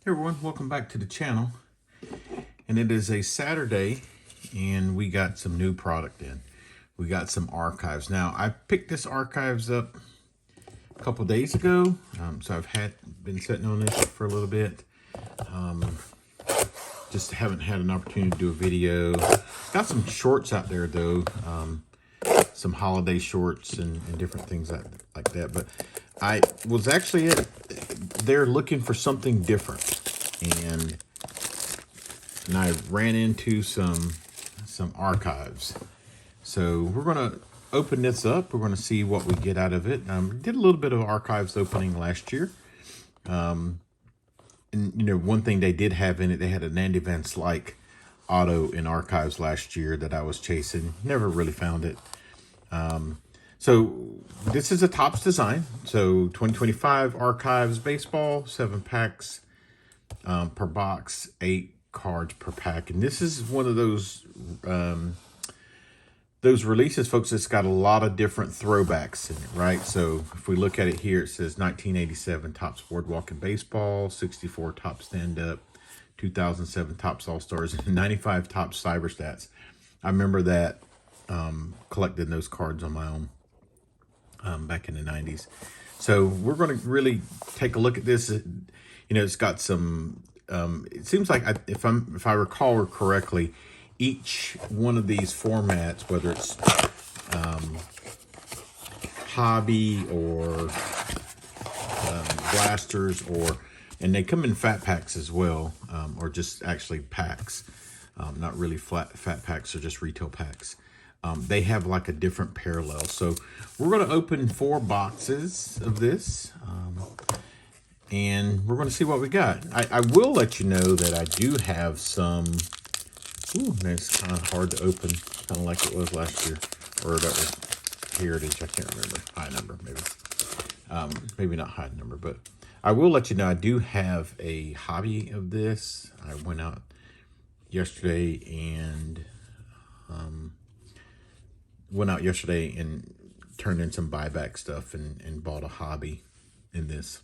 Hey everyone, welcome back to the channel. And it is a Saturday and we got some new product in. We got some archives. Now I picked this archives up a couple days ago. So I've been sitting on this for a little bit. Just haven't had an opportunity to do a video. Got some shorts out there though. Some holiday shorts and different things like that. But I was actually there looking for something different. And I ran into some archives. So we're going to open this up. We're going to see what we get out of it. Did a little bit of archives opening last year. And you know, one thing they did have in it, they had an Andy Van Slyke auto in archives last year that I was chasing. Never really found it. So this is a Topps design. So 2025 archives baseball, 7 packs per box, 8 cards per pack. And this is one of those releases, folks, that's got a lot of different throwbacks in it, right? So if we look at it here, it says 1987 Topps Boardwalk and Baseball, 64 Topps Stand Up, 2007 Topps All-Stars, and 95 Topps Cyber Stats. I remember that, collecting those cards on my own back in the 90s. So we're going to really take a look at this. You know, it's got some, it seems like, if I recall correctly, each one of these formats, whether it's hobby or blasters, and they come in fat packs as well, or just actually packs, not really fat packs, or just retail packs. They have like a different parallel. So we're going to open 4 boxes of this. And we're going to see what we got. I will let you know that I do have some. Ooh, that's kind of hard to open, kind of like it was last year. Or that was Heritage, I can't remember. High number, maybe. Maybe not high number, but I will let you know I do have a hobby of this. I went out yesterday and turned in some buyback stuff and bought a hobby in this.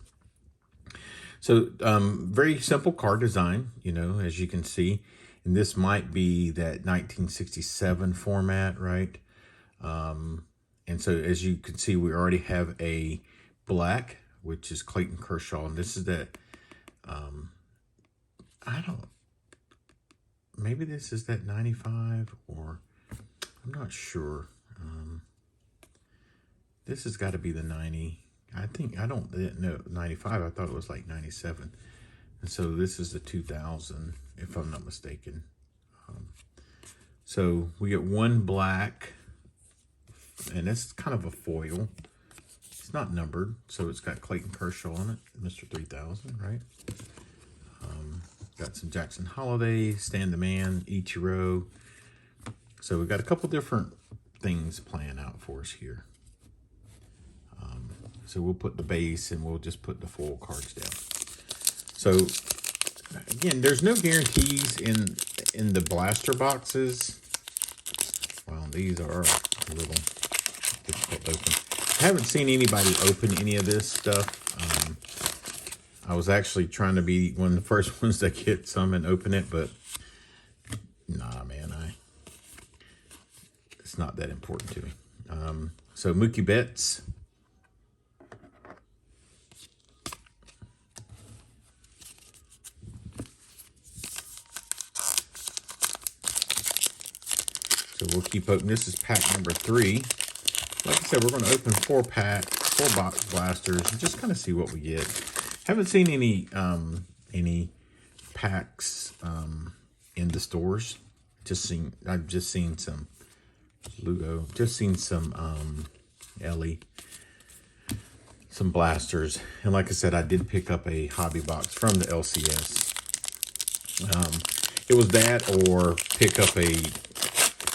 So very simple card design, you know, as you can see. And this might be that 1967 format, right? And so as you can see, we already have a black, which is Clayton Kershaw. And this is that, maybe this is that 95, or I'm not sure. This has got to be the 90. I don't know, 95. I thought it was like 97. And so this is the 2000, if I'm not mistaken. So we get one black, and it's kind of a foil. It's not numbered, so it's got Clayton Kershaw on it, Mr. 3000, right? Got some Jackson Holiday, Stan the Man, Ichiro. So we've got a couple different things playing out for us here. So we'll put the base and we'll just put the full cards down. So again, there's no guarantees in the blaster boxes. Well, these are a little difficult to open. I haven't seen anybody open any of this stuff. I was actually trying to be one of the first ones to get some and open it, but nah, man, it's not that important to me. So Mookie Betts. So we'll keep opening. This is pack number 3. Like I said, we're going to open 4 box blasters and just kind of see what we get. Haven't seen any packs in the stores. I've just seen some Lugo. Just seen some Ellie, some blasters, and like I said, I did pick up a hobby box from the LCS. It was that or pick up a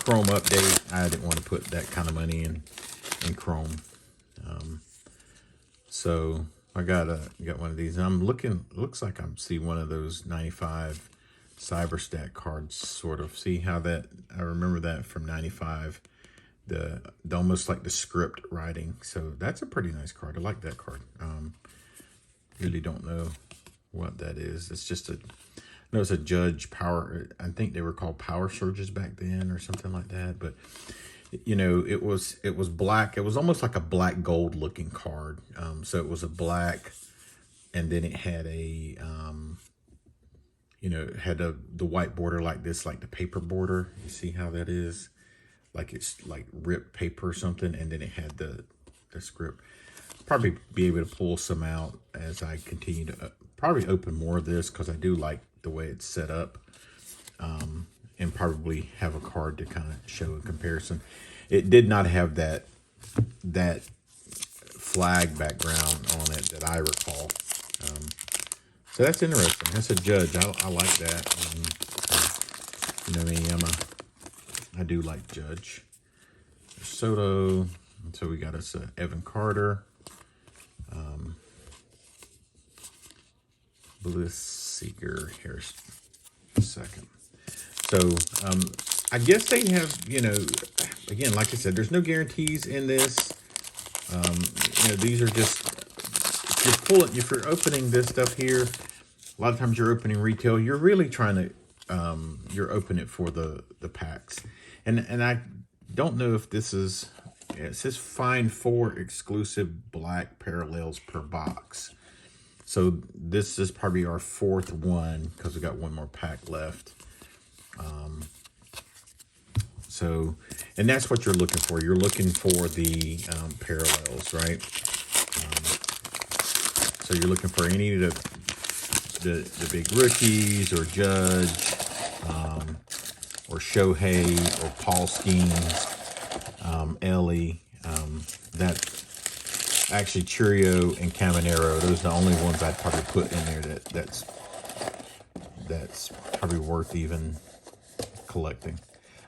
Chrome update. I didn't want to put that kind of money in Chrome. So I got one of these. And I'm looking, looks like I'm see one of those 95 Cyberstat cards, sort of. See how that, I remember that from 95. The almost like the script writing. So that's a pretty nice card. I like that card. Really don't know what that is. It's just a, no, it's a Judge Power. I think they were called Power Surges back then or something like that. But you know, it was black. It was almost like a black gold looking card. So it was a black, and then it had a you know, it had the white border like this, like the paper border. You see how that is? Like it's like ripped paper or something, and then it had the script. Probably be able to pull some out as I continue to probably open more of this, because I do like the way it's set up, and probably have a card to kind of show a comparison. It did not have that flag background on it that I recall. So that's interesting. That's a Judge. I like that. You know me, I do like Judge. Soto. And so we got us Evan Carter. Bliss Seeger Harris second. So I guess they have, you know, again, like I said, there's no guarantees in this. You know, these are just, if you're opening this stuff here, a lot of times you're opening retail, you're really trying to, you're opening it for the packs. And I don't know if this is, it says find 4 exclusive black parallels per box. So this is probably our 4th one, because we got one more pack left. So, and that's what you're looking for. You're looking for the parallels, right? So you're looking for any of the big rookies, or Judge, or Shohei, or Paul Skeens, Ellie, that actually Churio and Caminero. Those are the only ones I'd probably put in there that's probably worth even collecting.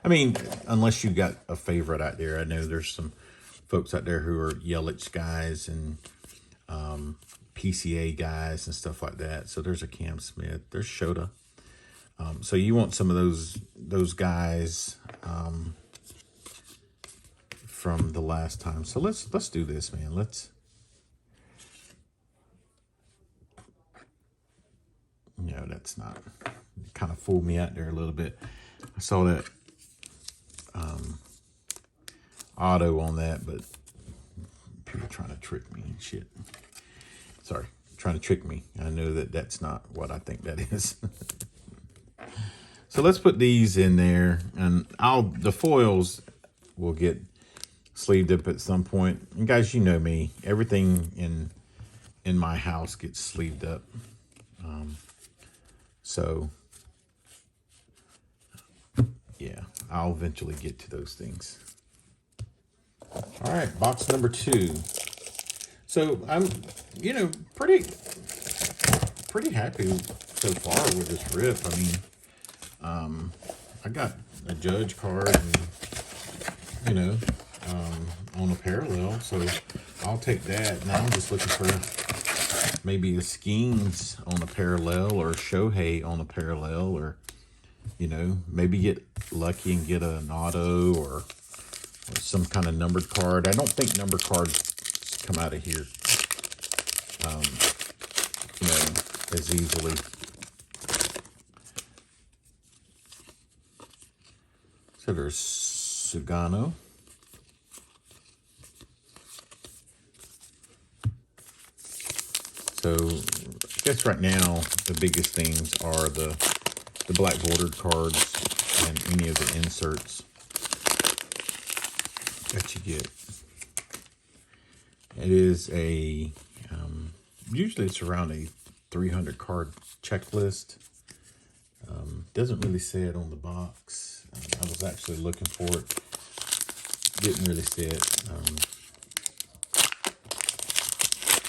I mean, unless you got a favorite out there. I know there's some folks out there who are Yelich guys and PCA guys and stuff like that. So there's a Cam Smith. There's Shota. So you want some of those guys from the last time. So let's do this, man. No, that's not. It kind of fooled me out there a little bit. I saw that auto on that, but people trying to trick me and shit. Sorry, trying to trick me. I know that that's not what I think that is. So let's put these in there, and the foils will get sleeved up at some point. And guys, you know me, everything in my house gets sleeved up. So yeah, I'll eventually get to those things. All right, box number 2. So I'm, you know, pretty happy so far with this rip. I mean, I got a Judge card, and, you know, on a parallel, so I'll take that. Now I'm just looking for maybe a Skeens on a parallel, or a Shohei on a parallel, or, you know, maybe get lucky and get an auto or some kind of numbered card. I don't think numbered cards come out of here, you know, as easily. So there's Sugano. So I guess right now the biggest things are the black bordered cards and any of the inserts that you get. It is a, usually it's around a 300 card checklist. Doesn't really say it on the box. I was actually looking for it. Didn't really say it.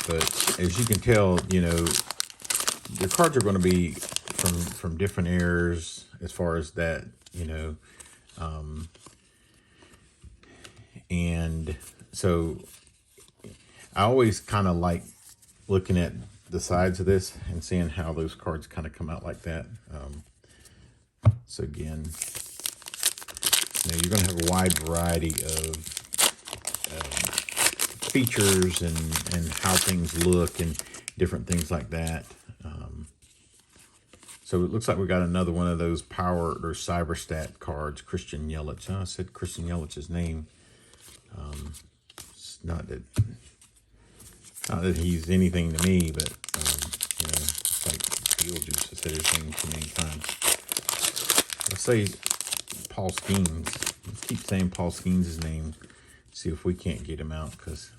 But as you can tell, you know, the cards are going to be from different eras as far as that, you know. And so I always kind of like looking at the sides of this and seeing how those cards kind of come out like that. So again, you know, you're going to have a wide variety of features and how things look and different things like that. So it looks like we got another one of those power or cyberstat cards, Christian Yelich. Oh, I said Christian Yelich's name. It's not that he's anything to me, but you know, it's like Beetlejuice has said his name too many times. Let's say Paul Skeens. Let's keep saying Paul Skeens' name. See if we can't get him out, because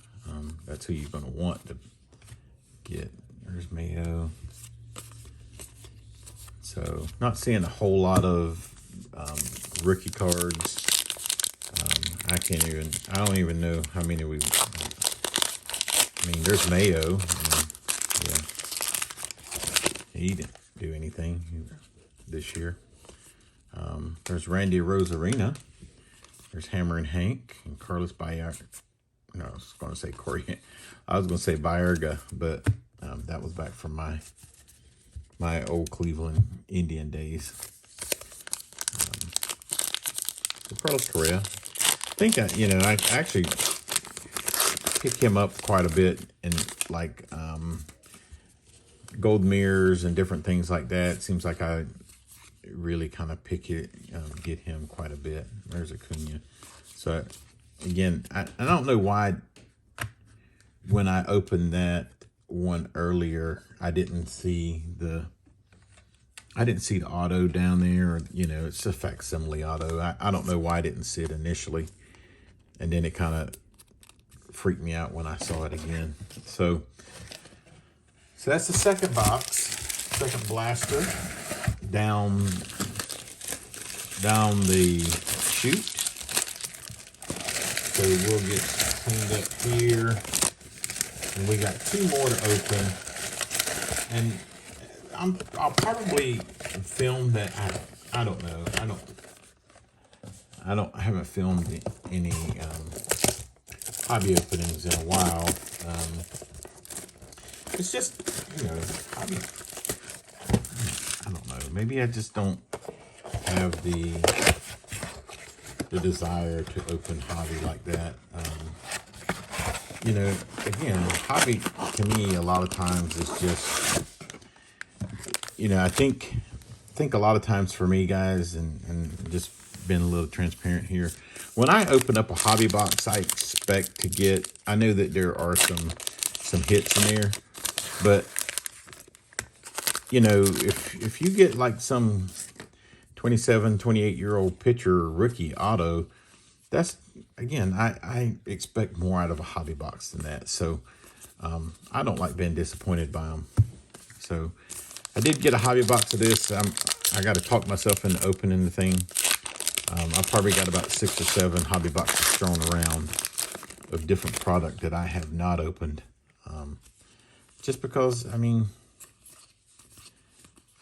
that's who you're going to want to get. There's Mayo. So, not seeing a whole lot of rookie cards. I don't even know how many we. I mean, there's Mayo. Yeah, he didn't do anything this year. There's Randy Rosarina. There's Hammer and Hank and Carlos Baerga. No, I was going to say Corey. I was going to say Baerga, but that was back from my old Cleveland Indian days. So Carlos Correa. I think I actually pick him up quite a bit in like gold mirrors and different things like that. It seems like I really kind of get him quite a bit. There's Acuna. So again, I don't know why when I opened that one earlier, I didn't see the auto down there, or, it's a facsimile auto. I don't know why I didn't see it initially, and then it kind of freaked me out when I saw it again. So that's the second box, second blaster down the chute. So we'll get cleaned up here, and we got two more to open, and I'll probably film that. I don't know. I haven't filmed any hobby openings in a while. It's just, hobby. I don't know. Maybe I just don't have the desire to open hobby like that. Again, hobby to me a lot of times is just, I think a lot of times for me, guys, and just being a little transparent here, when I open up a hobby box, I expect to get, I know that there are some hits in there, but if you get like some 27, 28-year-old pitcher rookie auto, that's, again, I expect more out of a hobby box than that. So I don't like being disappointed by them. So I did get a hobby box of this. I got to talk myself into opening the thing. I probably got about 6 or 7 hobby boxes thrown around of different product that I have not opened. Just because, I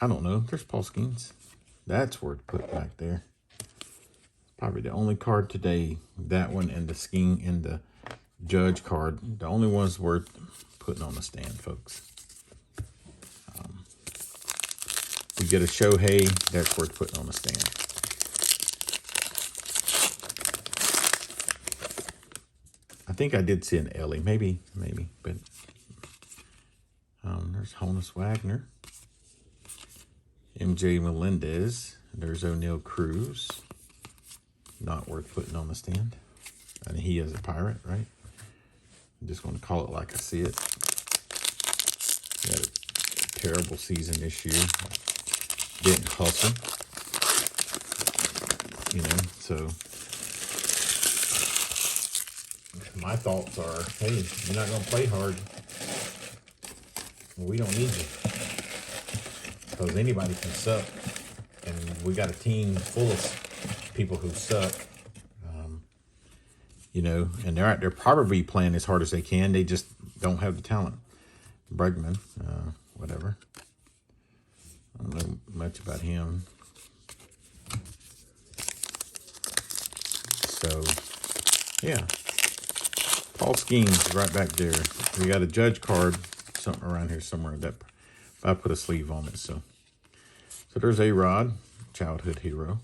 don't know. There's Paul Skeens. That's worth putting back there. Probably the only card today, that one and the Skeen and the Judge card, the only ones worth putting on the stand, folks. You get a Shohei, that's worth putting on the stand. I think I did see an Ellie, maybe, but there's Honus Wagner, MJ Melendez, there's O'Neal Cruz, not worth putting on the stand. And he is a Pirate, right? I'm just going to call it like I see it. He had a terrible season this year. Didn't hustle. So my thoughts are, hey, you're not going to play hard. Well, we don't need you. Because anybody can suck. And we got a team full of people who suck. And they're out there probably playing as hard as they can. They just don't have the talent. Bregman, whatever. I don't know much about him. So, yeah. Paul Skeens right back there. We got a Judge card, something around here somewhere that I put a sleeve on it. So there's A-Rod, childhood hero.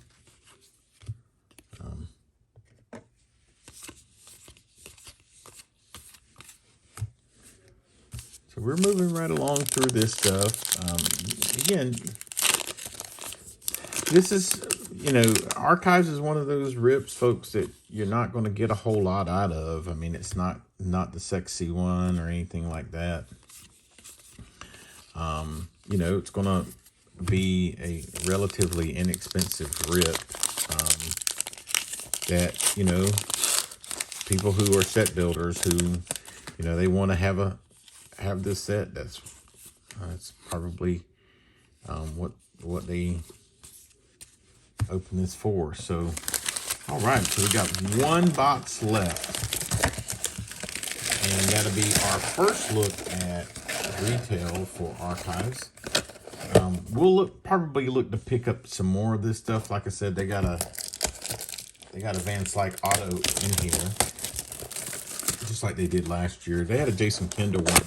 So we're moving right along through this stuff. Again, this is, you know, Archives is one of those rips, folks, that you're not going to get a whole lot out of. I mean, it's not the sexy one or anything like that. You know, it's going to be a relatively inexpensive rip that, you know, people who are set builders who, you know, they want to have this set. That's probably what they open this for. So, all right, so we got one box left, and that'll be our first look at retail for Archives. We'll probably look to pick up some more of this stuff. Like I said, they got a Van Slyke Auto in here, just like they did last year. They had a Jason Kendall one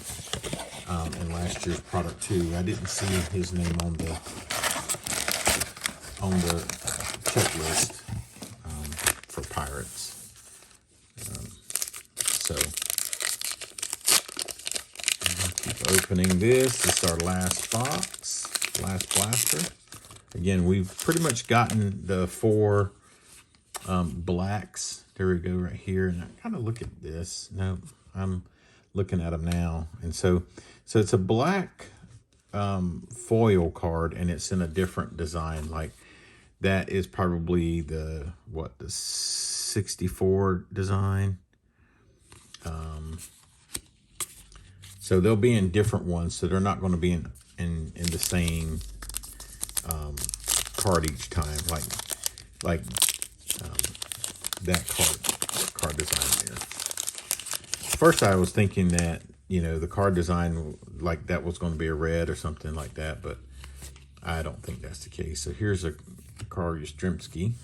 in last year's product too. I didn't see his name on the checklist for Pirates. So I'll keep opening this. This is our last box, last blaster. Again, we've pretty much gotten the 4 blacks. There we go, right here. And I kind of look at this. No, I'm looking at them now. And so it's a black foil card, and it's in a different design. Like, that is probably the 64 design. So they'll be in different ones, so they're not going to be in the same card each time, like that card design there. First, I was thinking that, you know, the card design like that was going to be a red or something like that, but I don't think that's the case. So here's a Carl Yastrzemski.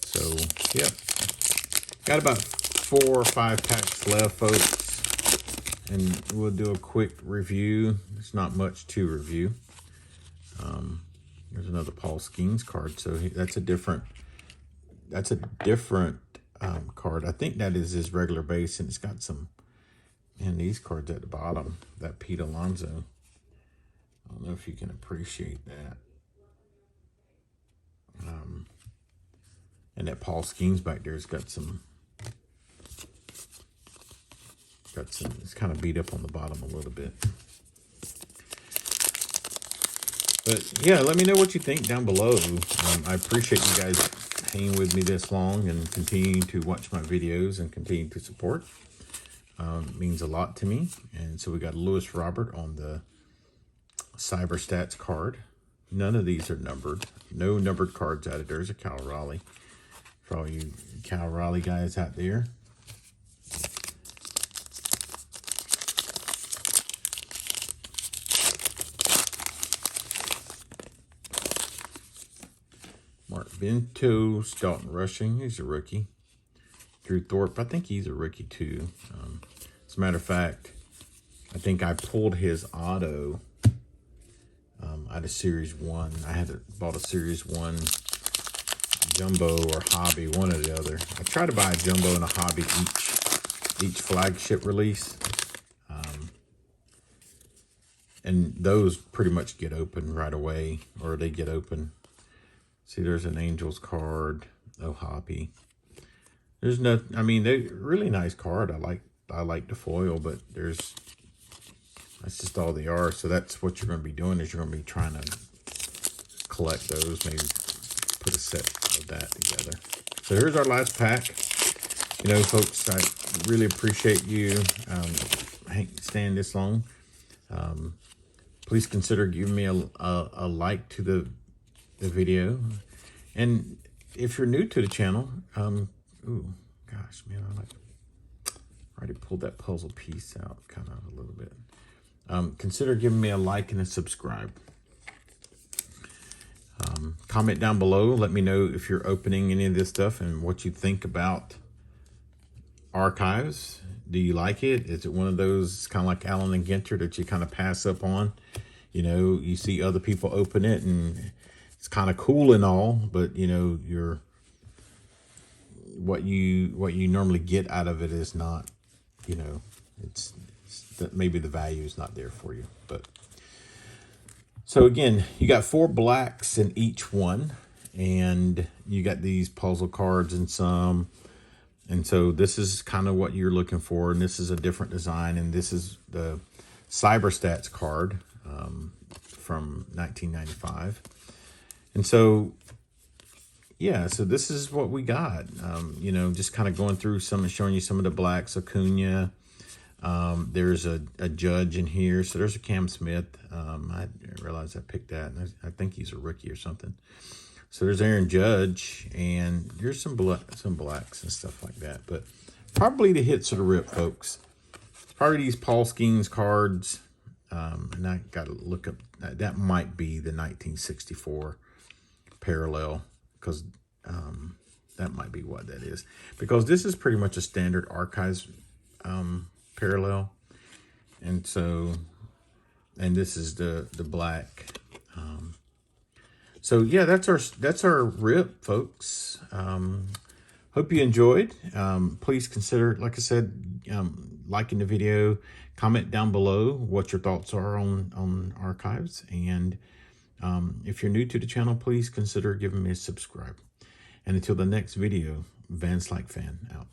So, yep. Got about 4 or 5 packs left, folks. And we'll do a quick review. There's not much to review. There's another Paul Skeens card. So that's a different card. I think that is his regular base, and it's got some, and these cards at the bottom, that Pete Alonso. I don't know if you can appreciate that. And that Paul Skeens back there has got some, it's kind of beat up on the bottom a little bit. But yeah, let me know what you think down below. I appreciate you guys hanging with me this long and continuing to watch my videos and continue to support. It means a lot to me. And so we got Lewis Robert on the Cyber Stats card. None of these are numbered. No numbered cards added. There's a Cal Raleigh. For all you Cal Raleigh guys out there. Mark Bento, Dalton Rushing. He's a rookie. Drew Thorpe. I think he's a rookie too. As a matter of fact, I think I pulled his auto out of Series 1. I had bought a Series 1 Jumbo or Hobby, one or the other. I try to buy a Jumbo and a Hobby each flagship release. And those pretty much get open right away, or they get open. See, there's an Angels card. Oh, Hobby. There's no, I mean, they're really nice card. I like the foil, but that's just all they are. So that's what you're going to be doing, is you're going to be trying to collect those, maybe put a set of that together. So here's our last pack. You know, folks, I really appreciate you staying this long. Please consider giving me a like to the video. And if you're new to the channel, ooh, gosh, man, I already pulled that puzzle piece out kind of a little bit. Consider giving me a like and a subscribe. Comment down below. Let me know if you're opening any of this stuff and what you think about Archives. Do you like it? Is it one of those kind of like Allen and Ginter that you kind of pass up on? You know, you see other people open it and it's kind of cool and all, but you know, what you normally get out of it is not, you know, it's maybe the value is not there for you. But so again, you got 4 blacks in each one, and you got these puzzle cards and some. And so this is kind of what you're looking for, and this is a different design, and this is the Cyberstats card from 1995. And so, yeah, so this is what we got. You know, just kind of going through some and showing you some of the blacks. Acuna. There's a Judge in here. So there's a Cam Smith. I didn't realize I picked that. I think he's a rookie or something. So there's Aaron Judge, and there's some blacks and stuff like that. But probably the hits of the rip, folks. Probably these Paul Skeens cards. And I got to look up. That might be the 1964 parallel, because that might be what that is. Because this is pretty much a standard Archives parallel. And so, and this is the black. So yeah, that's our rip, folks. Hope you enjoyed. Please consider, like I said, liking the video. Comment down below what your thoughts are on Archives. And if you're new to the channel, please consider giving me a subscribe. And until the next video, Van Slyke Fan out.